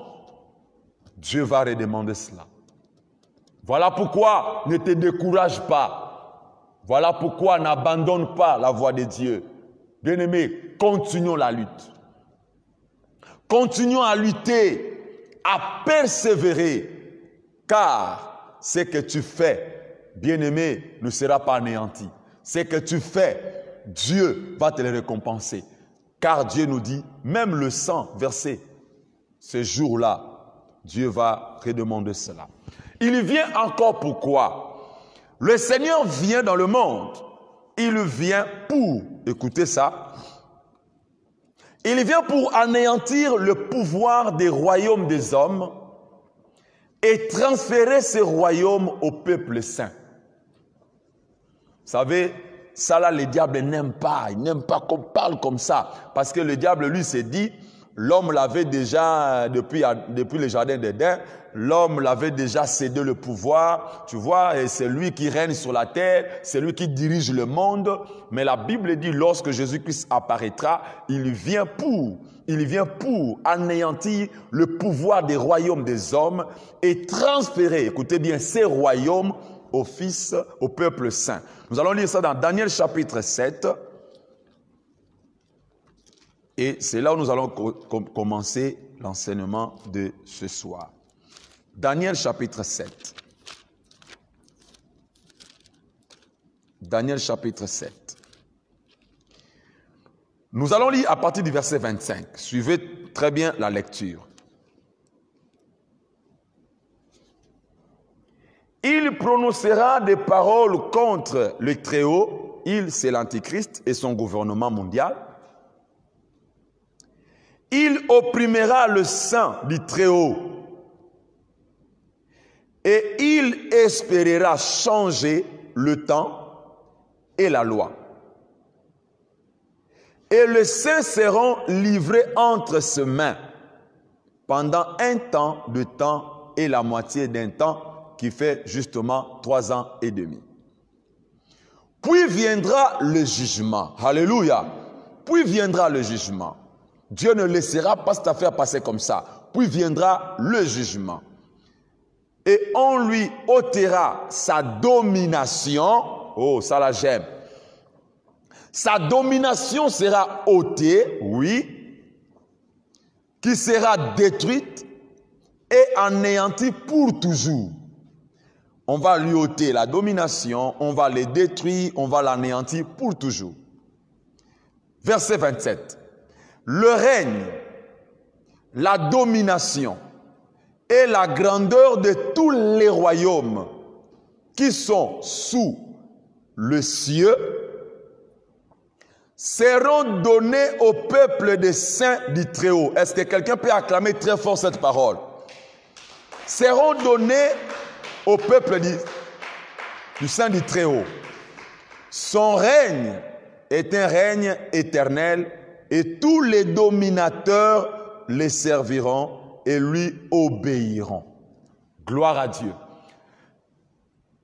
Dieu va redemander cela. Voilà pourquoi ne te décourage pas. Voilà pourquoi n'abandonne pas la voie de Dieu. Bien-aimés, continuons la lutte. Continuons à lutter, à persévérer, car ce que tu fais, bien-aimé, ne sera pas anéanti. Ce que tu fais, Dieu va te le récompenser. Car Dieu nous dit, même le sang versé, ce jour-là, Dieu va redemander cela. Il vient encore pourquoi? Le Seigneur vient dans le monde. Il vient pour, écoutez ça, il vient pour anéantir le pouvoir des royaumes des hommes et transférer ces royaumes au peuple saint. Vous savez, ça là, le diable n'aime pas. Il n'aime pas qu'on parle comme ça. Parce que le diable, lui, s'est dit, l'homme l'avait déjà, depuis le jardin d'Éden, l'homme l'avait déjà cédé le pouvoir, tu vois, et c'est lui qui règne sur la terre, c'est lui qui dirige le monde. Mais la Bible dit, lorsque Jésus-Christ apparaîtra, il vient pour anéantir le pouvoir des royaumes des hommes et transférer, écoutez bien, ces royaumes au peuple saint. Nous allons lire ça dans Daniel chapitre 7. Et c'est là où nous allons commencer l'enseignement de ce soir. Daniel chapitre 7. Daniel chapitre 7. Nous allons lire à partir du verset 25. Suivez très bien la lecture. Il prononcera des paroles contre le Très-Haut. Il, c'est l'Antichrist et son gouvernement mondial. Il opprimera le saint du Très-Haut et il espérera changer le temps et la loi. Et les saints seront livrés entre ses mains pendant un temps de temps et la moitié d'un temps qui fait justement 3 ans et demi. Puis viendra le jugement. Alléluia. Puis viendra le jugement. Dieu ne laissera pas cette affaire passer comme ça. Puis viendra le jugement. Et on lui ôtera sa domination. Oh, ça là j'aime. Sa domination sera ôtée, oui, qui sera détruite et anéantie pour toujours. On va lui ôter la domination, on va le détruire, on va l'anéantir pour toujours. Verset 27. Le règne, la domination et la grandeur de tous les royaumes qui sont sous le ciel seront donnés au peuple des saints du Très-Haut. Est-ce que quelqu'un peut acclamer très fort cette parole? Seront donnés au peuple du saint du Très-Haut. Son règne est un règne éternel et tous les dominateurs les serviront et lui obéiront. Gloire à Dieu.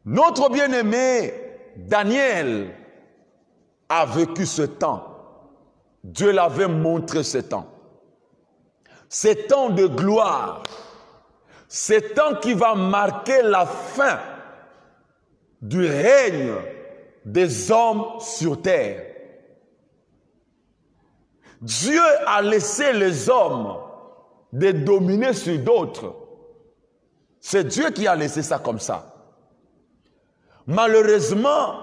Notre bien-aimé Daniel a vécu ce temps. Dieu l'avait montré ce temps. Ce temps de gloire. Ce temps qui va marquer la fin du règne des hommes sur terre. Dieu a laissé les hommes de dominer sur d'autres. C'est Dieu qui a laissé ça comme ça. Malheureusement,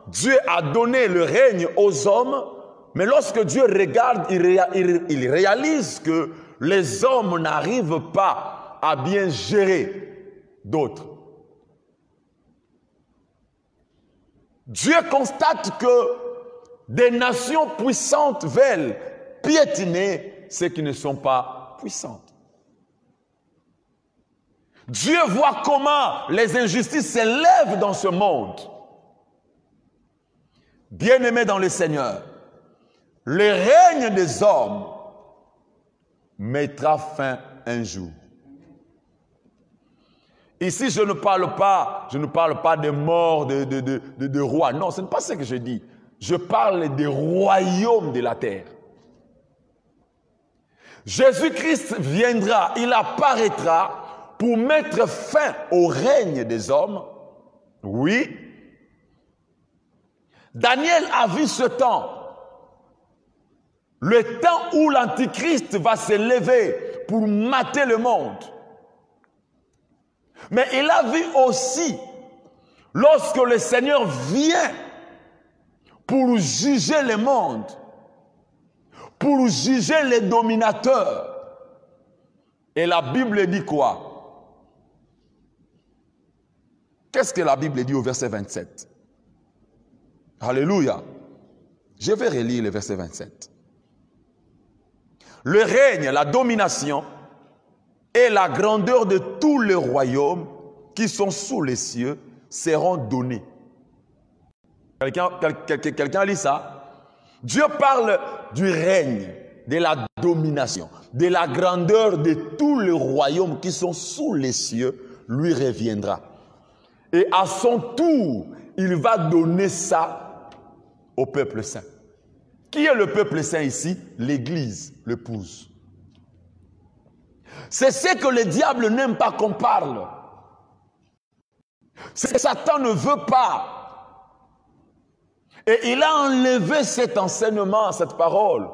Dieu a donné le règne aux hommes, mais lorsque Dieu regarde, il réalise que les hommes n'arrivent pas à bien gérer d'autres. Dieu constate que des nations puissantes veulent piétiner ceux qui ne sont pas puissantes. Dieu voit comment les injustices s'élèvent dans ce monde. Bien-aimés dans le Seigneur, le règne des hommes mettra fin un jour. Ici, je ne parle pas des morts de rois. Non, ce n'est pas ce que je dis. Je parle des royaumes de la terre. Jésus-Christ viendra, il apparaîtra pour mettre fin au règne des hommes. Oui. Daniel a vu ce temps. Le temps où l'Antichrist va se lever pour mater le monde. Mais il a vu aussi, lorsque le Seigneur vient pour juger le monde, pour juger les dominateurs. Et la Bible dit quoi? Qu'est-ce que la Bible dit au verset 27? Alléluia. Je vais relire le verset 27. Le règne, la domination et la grandeur de tous les royaumes qui sont sous les cieux seront donnés. Quelqu'un lit ça? Dieu parle du règne, de la domination, de la grandeur de tous les royaumes qui sont sous les cieux, lui reviendra. Et à son tour, il va donner ça au peuple saint. Qui est le peuple saint ici? L'Église, l'épouse. C'est ce que le diable n'aime pas qu'on parle. C'est que Satan ne veut pas. Et il a enlevé cet enseignement, cette parole.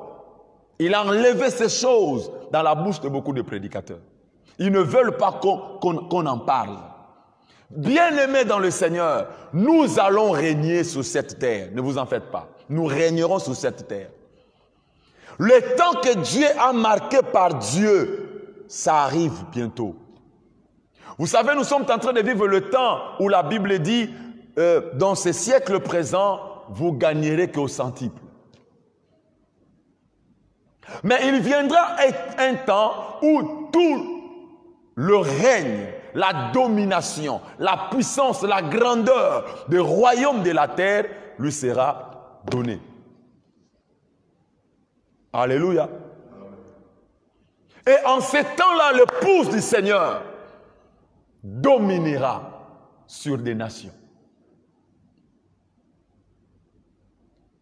Il a enlevé ces choses dans la bouche de beaucoup de prédicateurs. Ils ne veulent pas qu'on en parle. Bien-aimés dans le Seigneur, nous allons régner sur cette terre. Ne vous en faites pas. Nous régnerons sur cette terre. Le temps que Dieu a marqué par Dieu, ça arrive bientôt. Vous savez, nous sommes en train de vivre le temps où la Bible dit, dans ces siècles présents, vous gagnerez qu'au centuple. Mais il viendra un temps où tout le règne, la domination, la puissance, la grandeur des royaumes de la terre lui sera donné. Alléluia. Et en ces temps-là, l'épouse du Seigneur dominera sur des nations.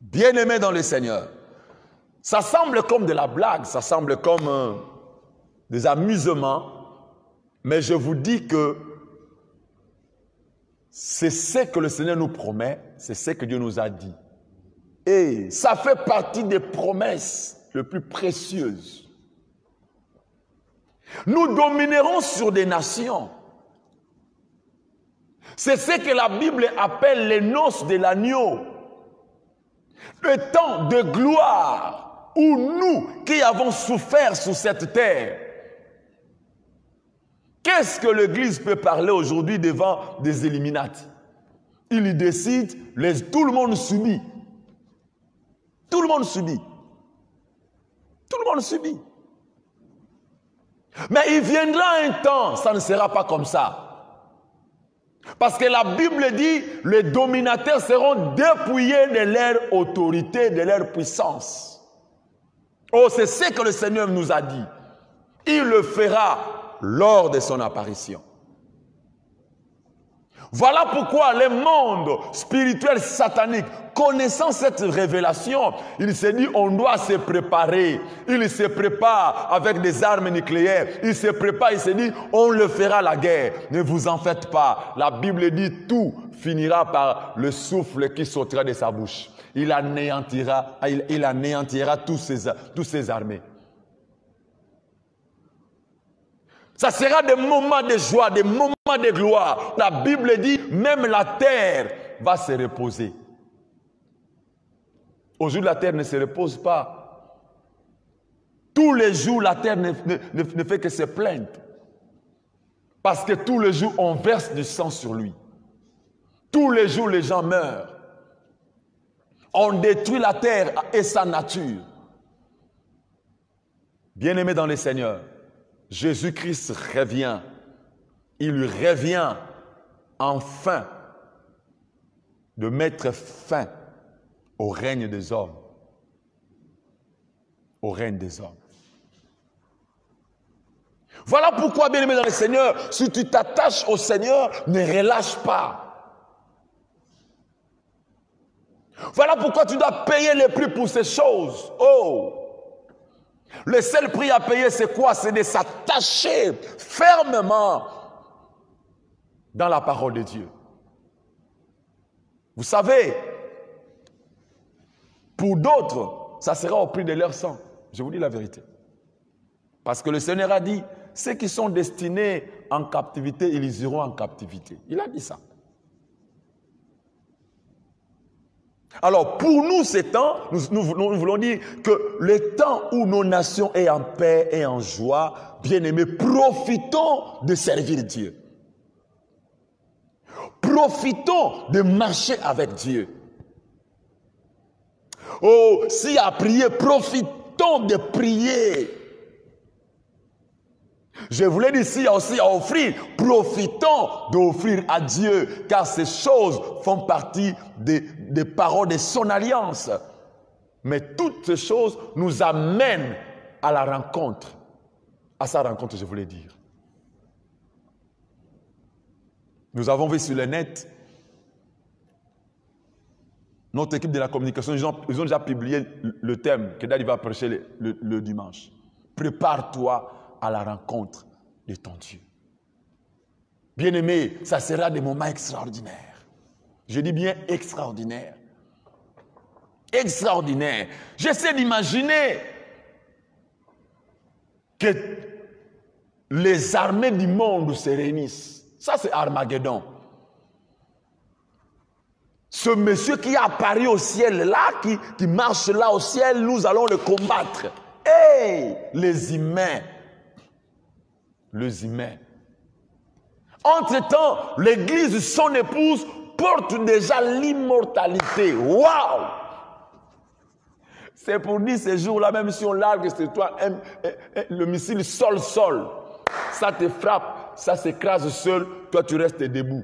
Bien-aimés dans le Seigneur, ça semble comme de la blague, ça semble comme des amusements, mais je vous dis que c'est ce que le Seigneur nous promet, c'est ce que Dieu nous a dit. Et ça fait partie des promesses les plus précieuses. Nous dominerons sur des nations. C'est ce que la Bible appelle les noces de l'agneau. Le temps de gloire où nous qui avons souffert sur cette terre, qu'est-ce que l'Église peut parler aujourd'hui devant des Illuminati? Ils décident, tout le monde subit. Tout le monde subit. Tout le monde subit. Mais il viendra un temps, ça ne sera pas comme ça. Parce que la Bible dit, les dominateurs seront dépouillés de leur autorité, de leur puissance. Oh, c'est ce que le Seigneur nous a dit. Il le fera lors de son apparition. Voilà pourquoi le monde spirituel satanique, connaissant cette révélation, il s'est dit on doit se préparer. Il se prépare avec des armes nucléaires. Il se prépare, il s'est dit on le fera la guerre. Ne vous en faites pas. La Bible dit tout finira par le souffle qui sortira de sa bouche. Il anéantira tous ces armées. Ça sera des moments de joie, des moments de gloire. La Bible dit, même la terre va se reposer. Aujourd'hui, la terre ne se repose pas. Tous les jours, la terre ne fait que se plaindre. Parce que tous les jours, on verse du sang sur lui. Tous les jours, les gens meurent. On détruit la terre et sa nature. Bien-aimés dans le Seigneur, Jésus-Christ revient. Il lui revient enfin de mettre fin au règne des hommes. Au règne des hommes. Voilà pourquoi, bien-aimé dans le Seigneur, si tu t'attaches au Seigneur, ne relâche pas. Voilà pourquoi tu dois payer le prix pour ces choses. Oh! Le seul prix à payer, c'est quoi? C'est de s'attacher fermement dans la parole de Dieu. Vous savez, pour d'autres, ça sera au prix de leur sang. Je vous dis la vérité. Parce que le Seigneur a dit, ceux qui sont destinés en captivité, ils iront en captivité. Il a dit ça. Alors, pour nous, ces temps, nous voulons dire que le temps où nos nations est en paix et en joie, bien-aimés, profitons de servir Dieu. Profitons de marcher avec Dieu. Oh, s'il y a à prier, profitons de prier. Je voulais dire, s'il y a aussi à offrir, profitons d'offrir à Dieu, car ces choses font partie des paroles de son alliance. Mais toutes ces choses nous amènent à la rencontre, à sa rencontre, je voulais dire. Nous avons vu sur le net, notre équipe de la communication, ils ont déjà publié le thème que Daddy va prêcher le dimanche. Prépare-toi à la rencontre de ton Dieu. Bien-aimé, ça sera des moments extraordinaires. Je dis bien extraordinaires. Extraordinaires. J'essaie d'imaginer que les armées du monde se réunissent. Ça, c'est Armageddon. Ce monsieur qui est apparu au ciel là, qui marche là au ciel, nous allons le combattre. Hey, les humains. Les humains. Entre-temps, l'église, son épouse, porte déjà l'immortalité. Waouh! C'est pour dire ces jours-là, même si on largue sur toi le missile sol-sol, ça te frappe, ça s'écrase seul, toi tu restes debout.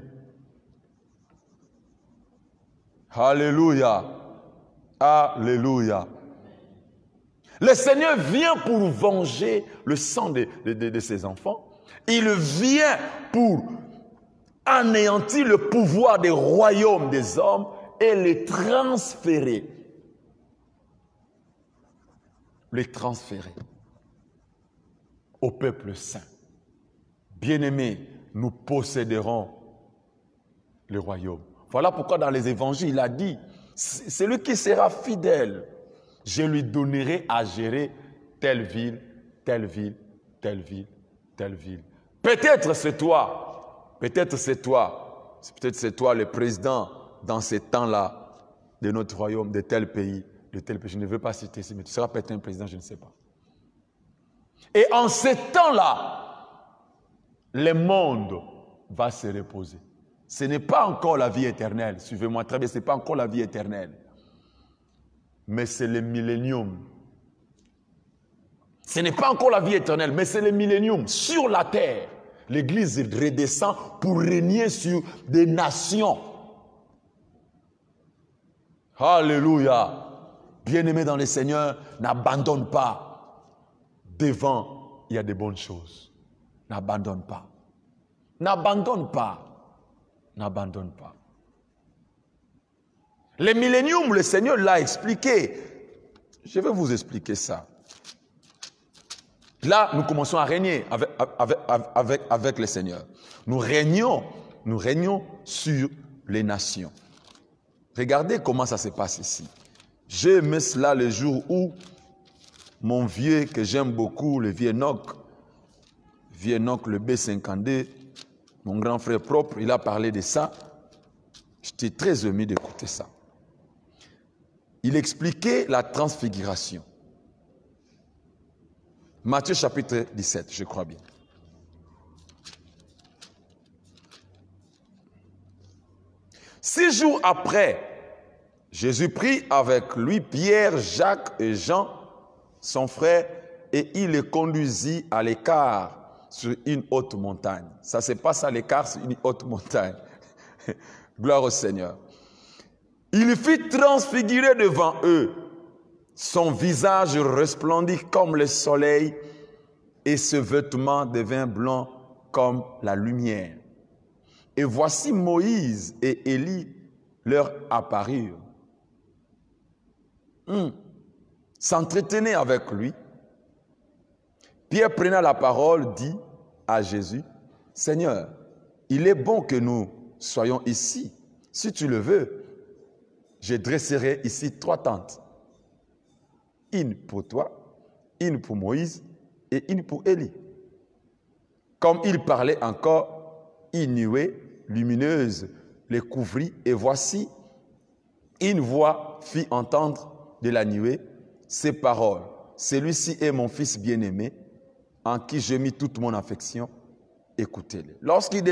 Alléluia. Alléluia. Le Seigneur vient pour venger le sang de ses enfants. Il vient pour anéantir le pouvoir des royaumes des hommes et les transférer. Les transférer au peuple saint. Bien-aimés, nous posséderons le royaume. Voilà pourquoi dans les évangiles, il a dit, celui qui sera fidèle, je lui donnerai à gérer telle ville, telle ville, telle ville, telle ville. Peut-être c'est toi, peut-être c'est toi, peut-être c'est toi le président dans ces temps-là de notre royaume, de tel pays, de tel pays. Je ne veux pas citer ici, mais tu seras peut-être un président, je ne sais pas. Et en ces temps-là, le monde va se reposer. Ce n'est pas encore la vie éternelle, suivez-moi très bien, ce n'est pas encore la vie éternelle. Mais c'est le millénium. Ce n'est pas encore la vie éternelle, mais c'est le millénium. Sur la terre, l'Église redescend pour régner sur des nations. Alléluia. Bien-aimé dans le Seigneur, n'abandonne pas. Devant, il y a de bonnes choses. N'abandonne pas. N'abandonne pas. N'abandonne pas. Le millénium, le Seigneur l'a expliqué. Je vais vous expliquer ça. Là, nous commençons à régner avec le Seigneur. Nous régnons sur les nations. Regardez comment ça se passe ici. J'ai aimé cela le jour où mon vieux, que j'aime beaucoup, le vieux Enoch le B52, mon grand frère propre, il a parlé de ça. J'étais très ému d'écouter ça. Il expliquait la transfiguration. Matthieu chapitre 17, je crois bien. Six jours après, Jésus prit avec lui Pierre, Jacques et Jean, son frère, et il les conduisit à l'écart sur une haute montagne. Ça se passe à l'écart sur une haute montagne. Gloire au Seigneur. Il fut transfiguré devant eux. Son visage resplendit comme le soleil et ses vêtements devint blancs comme la lumière. Et voici Moïse et Élie leur apparurent. S'entretenaient avec lui. Pierre prenant la parole dit à Jésus, « Seigneur, il est bon que nous soyons ici. Si tu le veux, je dresserai ici 3 tentes. Une pour toi, une pour Moïse et une pour Élie. » Comme il parlait encore, une nuée lumineuse les couvrit et voici, une voix fit entendre de la nuée ces paroles. « Celui-ci est mon fils bien-aimé, en qui j'ai mis toute mon affection. Écoutez-le. » Lorsqu'il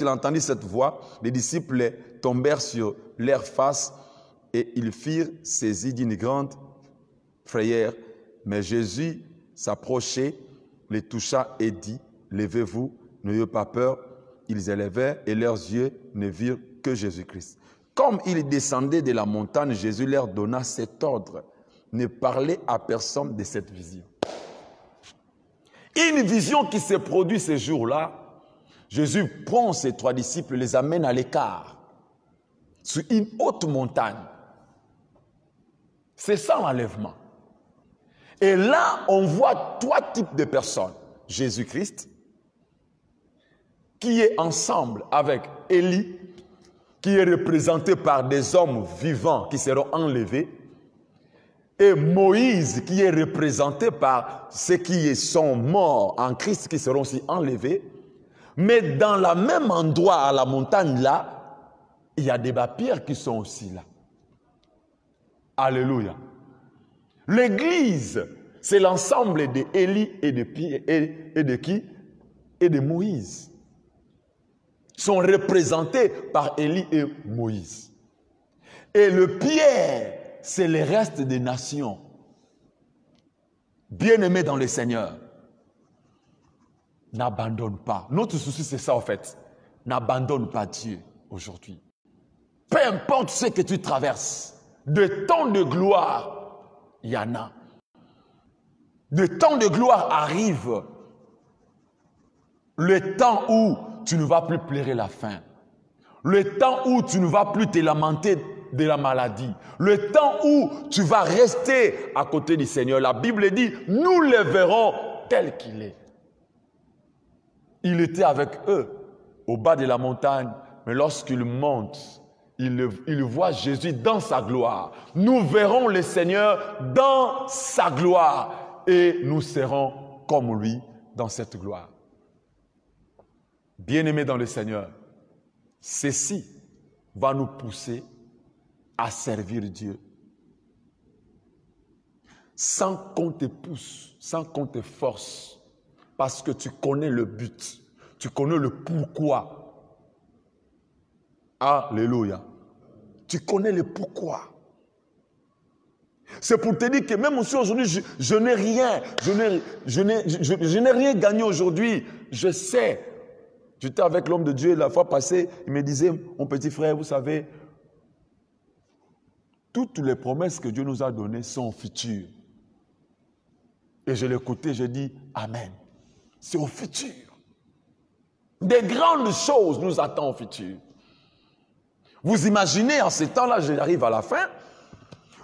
entendit cette voix, les disciples tombèrent sur leur face et ils furent saisis d'une grande frayeur. Mais Jésus s'approchait, les toucha et dit, « Levez-vous, n'ayez pas peur. » Ils élevèrent et leurs yeux ne virent que Jésus-Christ. Comme ils descendaient de la montagne, Jésus leur donna cet ordre. Ne parlez à personne de cette vision. Une vision qui se produit ces jours-là, Jésus prend ses 3 disciples, les amène à l'écart, sur une haute montagne. C'est ça l'enlèvement. Et là, on voit 3 types de personnes. Jésus-Christ, qui est ensemble avec Élie, qui est représenté par des hommes vivants qui seront enlevés, et Moïse, qui est représenté par ceux qui sont morts en Christ, qui seront aussi enlevés. Mais dans le même endroit, à la montagne là, il y a des pierres qui sont aussi là. Alléluia. L'église, c'est l'ensemble d'Élie et de Pierre, et de qui? Et de Moïse. Sont représentés par Élie et Moïse. Et le Pierre, c'est le reste des nations. Bien-aimés dans le Seigneur, n'abandonne pas. Notre souci, c'est ça en fait. N'abandonne pas Dieu aujourd'hui. Peu importe ce que tu traverses, de temps de gloire, il y en a. De temps de gloire arrive. Le temps où tu ne vas plus pleurer la faim. Le temps où tu ne vas plus te lamenter de la maladie. Le temps où tu vas rester à côté du Seigneur. La Bible dit, nous le verrons tel qu'il est. Il était avec eux au bas de la montagne, mais lorsqu'il monte, il voit Jésus dans sa gloire. Nous verrons le Seigneur dans sa gloire et nous serons comme lui dans cette gloire. Bien-aimés dans le Seigneur, ceci va nous pousser à servir Dieu. Sans qu'on te pousse, sans qu'on te force, parce que tu connais le but, tu connais le pourquoi. Alléluia. Tu connais le pourquoi. C'est pour te dire que même si aujourd'hui je n'ai rien, je n'ai rien gagné aujourd'hui, je sais. J'étais avec l'homme de Dieu la fois passée, il me disait, mon petit frère, vous savez, toutes les promesses que Dieu nous a données sont futures. Et je l'écoutais, je dis, Amen. C'est au futur. Des grandes choses nous attendent au futur. Vous imaginez, en ces temps-là, j'arrive à la fin,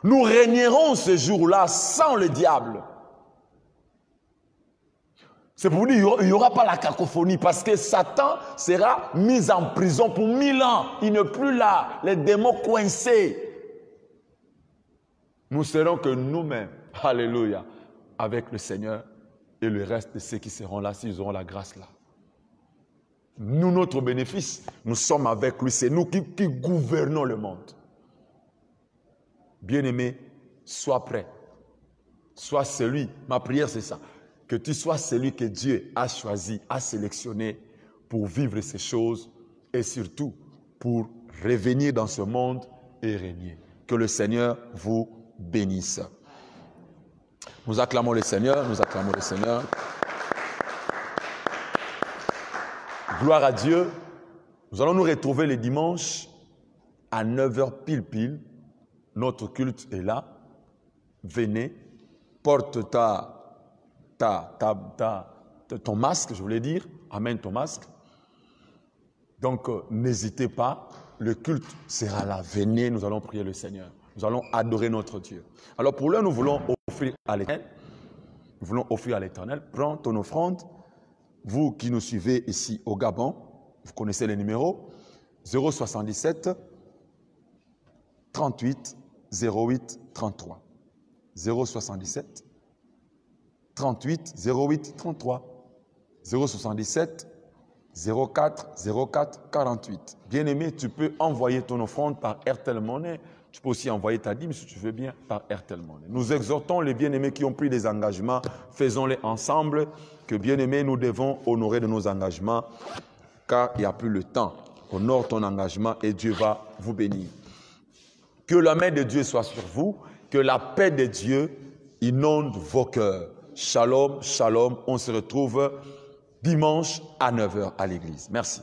nous régnerons ce jour-là sans le diable. C'est pour vous dire, il n'y aura pas la cacophonie parce que Satan sera mis en prison pour 1000 ans. Il n'est plus là, les démons coincés. Nous serons que nous-mêmes, alléluia, avec le Seigneur et le reste de ceux qui seront là, s'ils auront la grâce là. Nous, notre bénéfice, nous sommes avec lui. C'est nous qui gouvernons le monde. Bien-aimé, sois prêt. Sois celui, ma prière c'est ça, que tu sois celui que Dieu a choisi, a sélectionné pour vivre ces choses et surtout pour revenir dans ce monde et régner. Que le Seigneur vous bénisse. Nous acclamons le Seigneur, nous acclamons le Seigneur. Gloire à Dieu. Nous allons nous retrouver le dimanche à 9h pile. Notre culte est là. Venez, porte ton masque, je voulais dire. Amène ton masque. Donc, n'hésitez pas. Le culte sera là. Venez, nous allons prier le Seigneur. Nous allons adorer notre Dieu. Alors, pour l'heure, nous voulons offrir à l'Éternel nous voulons offrir à l'Éternel. Prends ton offrande. Vous qui nous suivez ici au Gabon, vous connaissez les numéros. 077 38 08 33. 077 38 08 33. 077 04 04 48. Bien-aimé, tu peux envoyer ton offrande par Airtel Money. Tu peux aussi envoyer ta dîme, si tu veux bien, par Airtel Money. Nous exhortons les bien-aimés qui ont pris des engagements, faisons-les ensemble, que bien-aimés, nous devons honorer de nos engagements, car il n'y a plus le temps. Honore ton engagement et Dieu va vous bénir. Que la main de Dieu soit sur vous, que la paix de Dieu inonde vos cœurs. Shalom, shalom, on se retrouve dimanche à 9h à l'église. Merci.